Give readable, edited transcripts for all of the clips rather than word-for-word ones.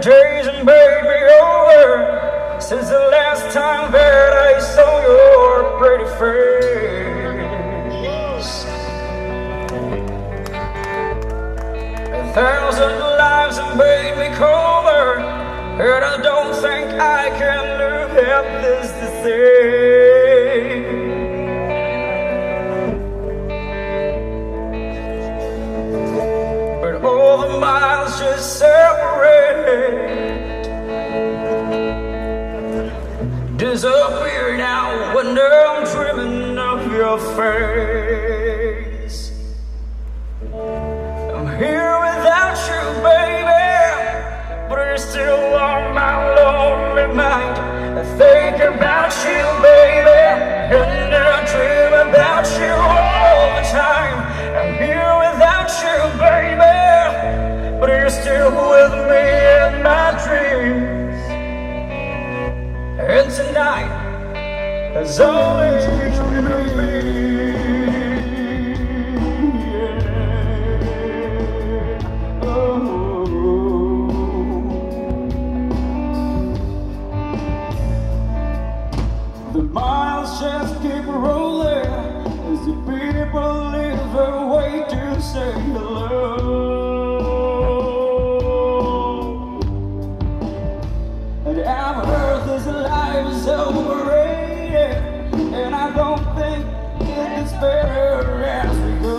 days and baby over since the last time that I saw your pretty face. 1,000 lives have made me colder, and I don't think I can look at this the same. But all the miles just separate disappear now when I'm dreaming of your face. I'm here without you, baby, but it's still on my lonely mind. I think about you, baby, and I dream about you all the time. I'm here without you, baby, but you're still with me in my dreams. And tonight has always been me. The miles just keep rolling as the people leave their way to say hello. And I've heard this life is overrated, and I don't think it gets better as we go.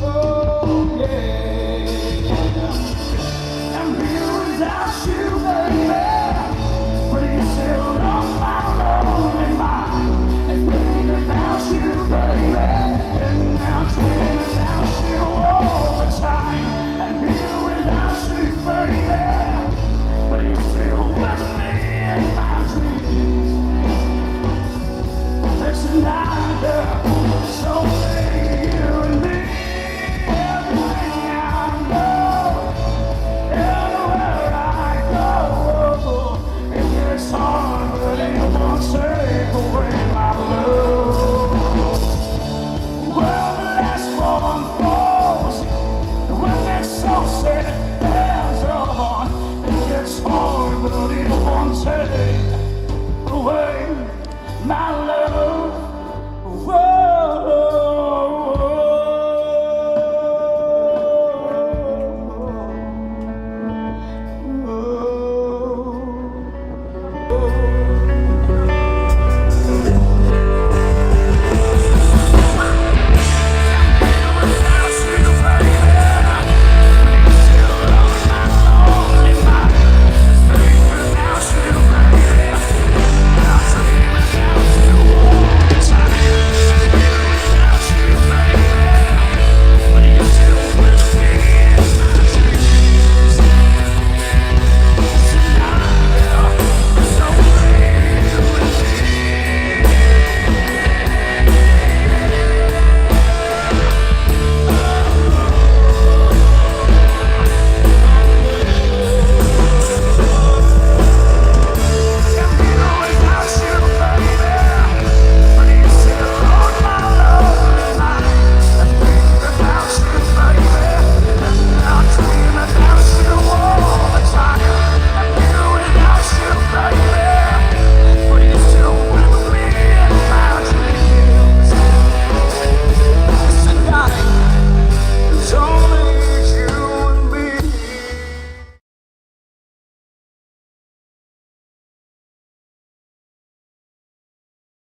Oh yeah, I'm here without you, baby. Take away my love.